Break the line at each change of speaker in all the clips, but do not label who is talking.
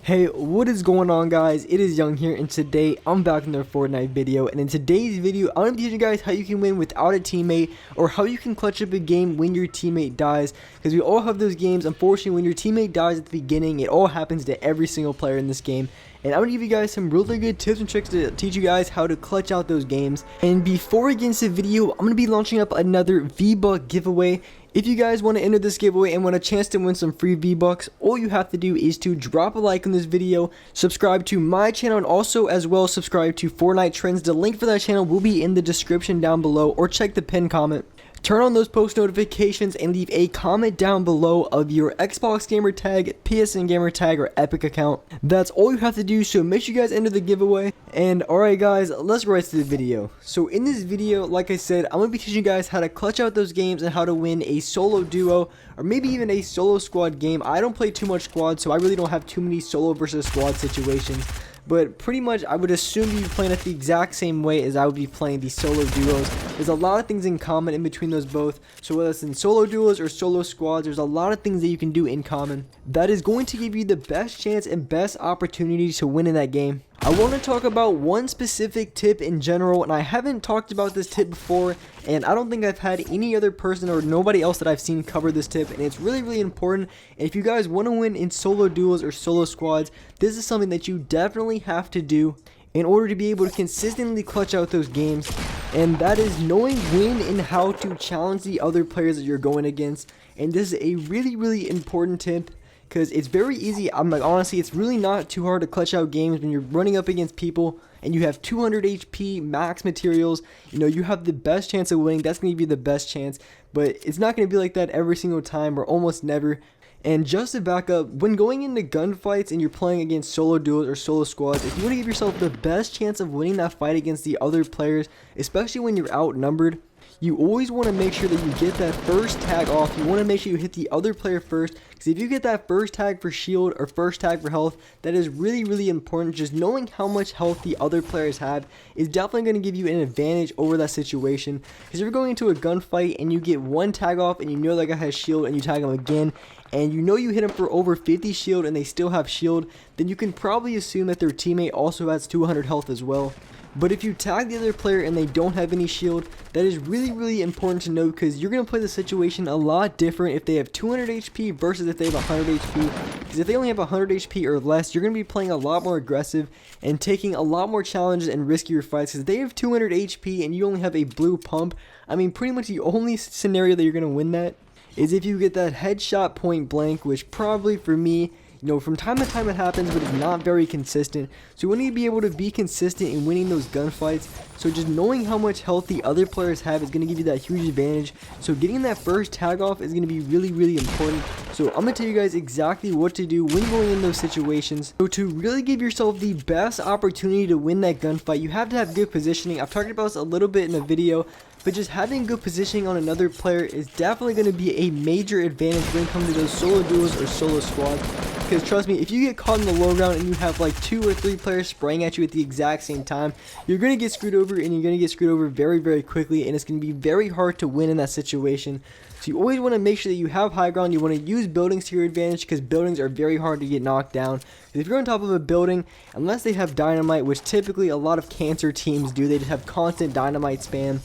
Hey, what is going on, guys? It is Young here, and today I'm back in another Fortnite video. And in today's video, I'm going to teach you guys how you can win without a teammate, or how you can clutch up a game when your teammate dies. Because we all have those games. Unfortunately, when your teammate dies at the beginning, it all happens to every single player in this game. And I'm going to give you guys some really good tips and tricks to teach you guys how to clutch out those games. And before we get into the video, I'm going to be launching up another V-Buck giveaway. If you guys want to enter this giveaway and want a chance to win some free V-Bucks, all you have to do is to drop a like on this video, subscribe to my channel, and also as well subscribe to Fortnite Trends. The link for that channel will be in the description down below, or check the pinned comment. Turn on those post notifications and leave a comment down below of your Xbox gamer tag, PSN gamer tag, or Epic account. That's all you have to do, so make sure you guys enter the giveaway. And alright guys, let's get right to the video. So in this video, like I said, I'm going to be teaching you guys how to clutch out those games and how to win a solo duo, or maybe even a solo squad game. I don't play too much squad, so I really don't have too many solo versus squad situations. But pretty much, I would assume you'd be playing it the exact same way as I would be playing the solo duos. There's a lot of things in common in between those both. So whether it's in solo duos or solo squads, there's a lot of things that you can do in common that is going to give you the best chance and best opportunity to win in that game. I want to talk about one specific tip in general, and I haven't talked about this tip before, and I don't think I've had any other person or nobody else that I've seen cover this tip, and it's really important. And if you guys want to win in solo duos or solo squads, this is something that you definitely have to do in order to be able to consistently clutch out those games, and that is knowing when and how to challenge the other players that you're going against. And this is a really important tip, because it's very easy. I'm like, honestly, it's really not too hard to clutch out games when you're running up against people and you have 200 HP, max materials. You know, you have the best chance of winning. That's going to be the best chance, but it's not going to be like that every single time, or almost never. And just to back up, when going into gunfights and you're playing against solo duos or solo squads, if you want to give yourself the best chance of winning that fight against the other players, especially when you're outnumbered, you always want to make sure that you get that first tag off. You want to make sure you hit the other player first, because if you get that first tag for shield or first tag for health, that is really important. Just knowing how much health the other players have is definitely going to give you an advantage over that situation. Because if you're going into a gunfight and you get one tag off and you know that guy has shield and you tag him again, and you know you hit him for over 50 shield and they still have shield, then you can probably assume that their teammate also has 200 health as well. But if you tag the other player and they don't have any shield, that is really important to know, because you're going to play the situation a lot different if they have 200 HP versus if they have 100 HP. Because if they only have 100 HP or less, you're going to be playing a lot more aggressive and taking a lot more challenges and riskier fights. Because if they have 200 HP and you only have a blue pump, I mean, pretty much the only scenario that you're going to win that is if you get that headshot point blank, which probably for me, you know, from time to time it happens, but it's not very consistent. So you need to be able to be consistent in winning those gunfights. So just knowing how much health the other players have is going to give you that huge advantage. So getting that first tag off is going to be really important. So I'm going to tell you guys exactly what to do when going in those situations. So to really give yourself the best opportunity to win that gunfight, you have to have good positioning. I've talked about this a little bit in the video, but just having good positioning on another player is definitely going to be a major advantage when it comes to those solo duos or solo squads. Because trust me, if you get caught in the low ground and you have like 2 or 3 players spraying at you at the exact same time, you're going to get screwed over, and you're going to get screwed over very quickly, and it's going to be very hard to win in that situation. So you always want to make sure that you have high ground. You want to use buildings to your advantage, because buildings are very hard to get knocked down. If you're on top of a building, unless they have dynamite, which typically a lot of cancer teams do, they just have constant dynamite spam.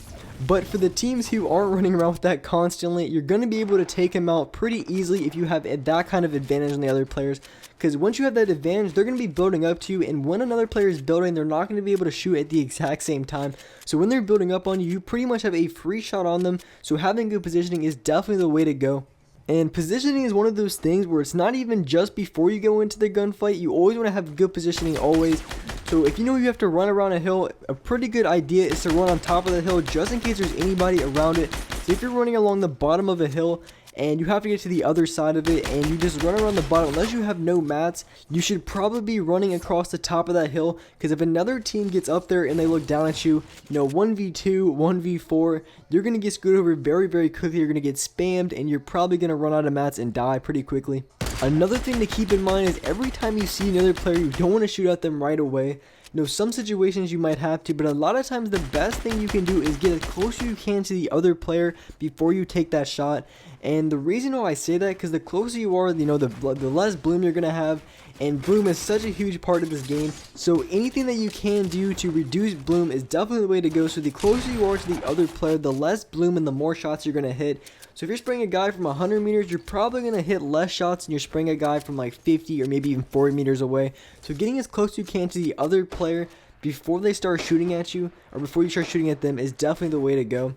But for the teams who aren't running around with that constantly, you're going to be able to take them out pretty easily if you have that kind of advantage on the other players. Because once you have that advantage, they're going to be building up to you, and when another player is building, they're not going to be able to shoot at the exact same time. So when they're building up on you, you pretty much have a free shot on them. So having good positioning is definitely the way to go. And positioning is one of those things where it's not even just before you go into the gunfight. You always want to have good positioning always. So if you know you have to run around a hill, a pretty good idea is to run on top of the hill just in case there's anybody around it. So if you're running along the bottom of a hill and you have to get to the other side of it and you just run around the bottom, unless you have no mats, you should probably be running across the top of that hill, because if another team gets up there and they look down at you, you know, 1v2, 1v4, you're going to get screwed over very quickly. You're going to get spammed, and you're probably going to run out of mats and die pretty quickly. Another thing to keep in mind is every time you see another player, you don't want to shoot at them right away. You know, some situations you might have to, but a lot of times the best thing you can do is get as close as you can to the other player before you take that shot. And the reason why I say that, because the closer you are, the less bloom you're gonna have, and bloom is such a huge part of this game. So anything that you can do to reduce bloom is definitely the way to go. So the closer you are to the other player, the less bloom and the more shots you're gonna hit. So if you're spraying a guy from 100 meters, you're probably going to hit less shots than you're spraying a guy from like 50 or maybe even 40 meters away. So getting as close as you can to the other player before they start shooting at you, or before you start shooting at them, is definitely the way to go.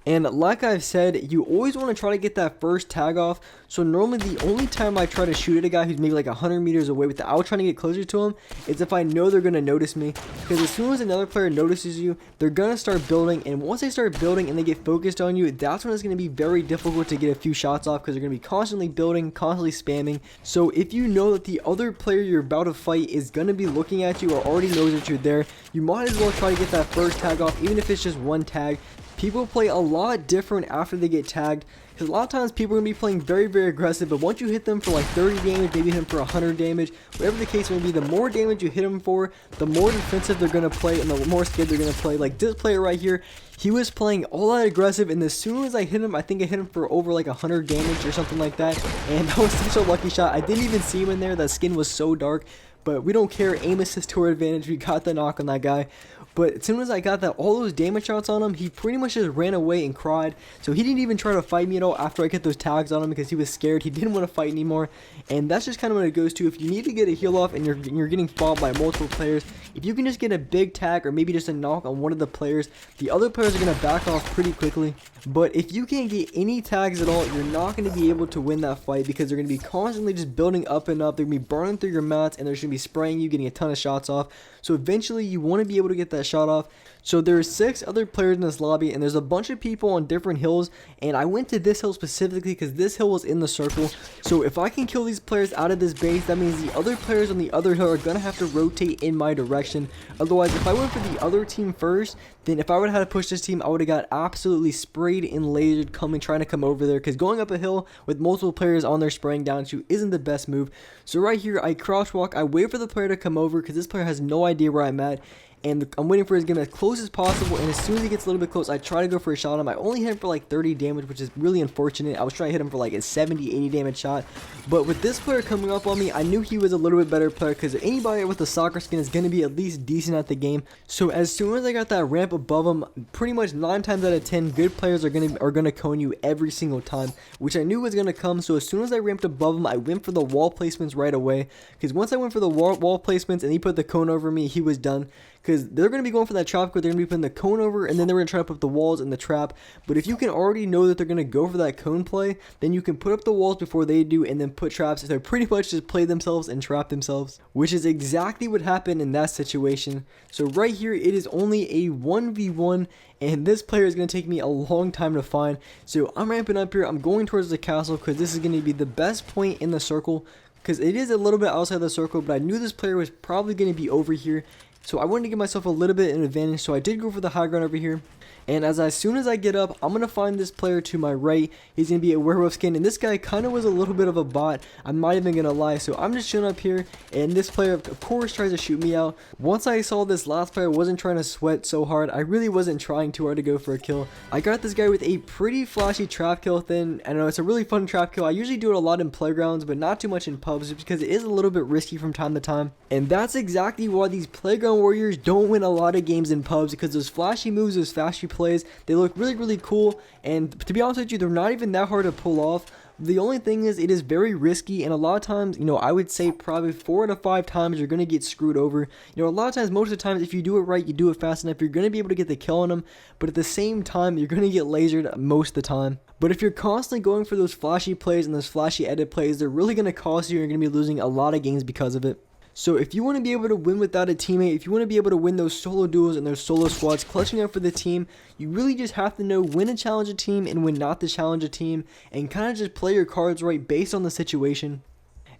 And like I've said, you always want to try to get that first tag off. So normally the only time I try to shoot at a guy who's maybe like 100 meters away without trying to get closer to him is if I know they're going to notice me. Because as soon as another player notices you, they're going to start building. And once they start building and they get focused on you, that's when it's going to be very difficult to get a few shots off, because they're going to be constantly building, constantly spamming. So if you know that the other player you're about to fight is going to be looking at you or already knows that you're there, you might as well try to get that first tag off, even if it's just one tag. People play a lot different after they get tagged, because a lot of times people are going to be playing very, very aggressive, but once you hit them for like 30 damage, maybe hit them for 100 damage, whatever the case may be, the more damage you hit them for, the more defensive they're going to play and the more scared they're going to play. Like this player right here, he was playing all that aggressive, and as soon as I hit him, I think I hit him for over like 100 damage or something like that, and that was such a lucky shot. I didn't even see him in there. That skin was so dark, but we don't care. Aim assist to our advantage. We got the knock on that guy. But as soon as I got all those damage shots on him, he pretty much just ran away and cried. So he didn't even try to fight me at all after I get those tags on him, because he was scared. He didn't want to fight anymore. And that's just kind of what it goes to. If you need to get a heal off and you're getting fought by multiple players, if you can just get a big tag or maybe just a knock on one of the players, the other players are going to back off pretty quickly. But if you can't get any tags at all, you're not going to be able to win that fight, because they're going to be constantly just building up and up. They're going to be burning through your mats, and they're going to be spraying you, getting a ton of shots off. So eventually you want to be able to get that shot off. So there's 6 other players in this lobby, and there's a bunch of people on different hills, and I went to this hill specifically because this hill was in the circle. So if I can kill these players out of this base, that means the other players on the other hill are going to have to rotate in my direction. Otherwise, if I went for the other team first, then if I would have had to push this team, I would have got absolutely sprayed and lasered trying to come over there, because going up a hill with multiple players on there spraying down at you isn't the best move. So right here, I crouch walk, I wait for the player to come over, because this player has no idea where I'm at, and I'm waiting for his game as close as possible, and as soon as he gets a little bit close, I try to go for a shot on him. I only hit him for like 30 damage, which is really unfortunate. I was trying to hit him for like a 70-80 damage shot, but with this player coming up on me, I knew he was a little bit better player, because anybody with a soccer skin is going to be at least decent at the game. So as soon as I got that ramp above him, pretty much 9 times out of 10, good players are gonna cone you every single time, which I knew was going to come. So as soon as I ramped above him, I went for the wall placements right away, because once I went for the wall placements and he put the cone over me, he was done. Because they're going to be going for that trap, because they're going to be putting the cone over, and then they're going to try to put up the walls and the trap. But if you can already know that they're going to go for that cone play, then you can put up the walls before they do, and then put traps. So they're pretty much just play themselves and trap themselves, which is exactly what happened in that situation. So right here, it is only a 1v1, and this player is going to take me a long time to find. So I'm ramping up here. I'm going towards the castle, because this is going to be the best point in the circle, because it is a little bit outside the circle, but I knew this player was probably going to be over here. So I wanted to give myself a little bit of an advantage, so I did go for the high ground over here. And as soon as I get up, I'm going to find this player to my right. He's going to be a werewolf skin, and this guy kind of was a little bit of a bot. I'm not even going to lie. So I'm just chilling up here, and this player, of course, tries to shoot me out. Once I saw this last player wasn't trying to sweat so hard, I really wasn't trying too hard to go for a kill. I got this guy with a pretty flashy trap kill thing. I know it's a really fun trap kill. I usually do it a lot in playgrounds, but not too much in pubs, because it is a little bit risky from time to time. And that's exactly why these playground warriors don't win a lot of games in pubs, because those flashy moves, those flashy plays, they look really, really cool, and to be honest with you, they're not even that hard to pull off. The only thing is, it is very risky, and a lot of times, I would say probably 4 out of 5 times you're going to get screwed over. A lot of times, most of the times, if you do it right, you do it fast enough, you're going to be able to get the kill on them, but at the same time, you're going to get lasered most of the time. But if you're constantly going for those flashy plays and those flashy edit plays, they're really going to cost you, and you're going to be losing a lot of games because of it. So if you want to be able to win without a teammate, if you want to be able to win those solo duels and those solo squads, clutching up for the team, you really just have to know when to challenge a team and when not to challenge a team, and kind of just play your cards right based on the situation.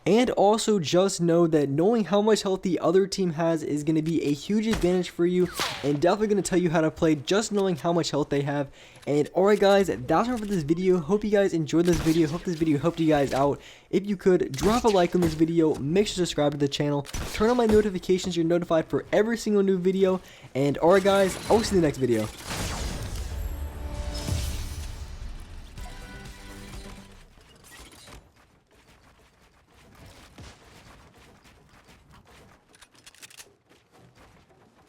And also just know that knowing how much health the other team has is going to be a huge advantage for you, and definitely going to tell you how to play just knowing how much health they have. And alright guys, that's all for this video. Hope you guys enjoyed this video. Hope this video helped you guys out. If you could, drop a like on this video, make sure to subscribe to the channel, turn on my notifications so you're notified for every single new video. And alright guys, I'll see you in the next video.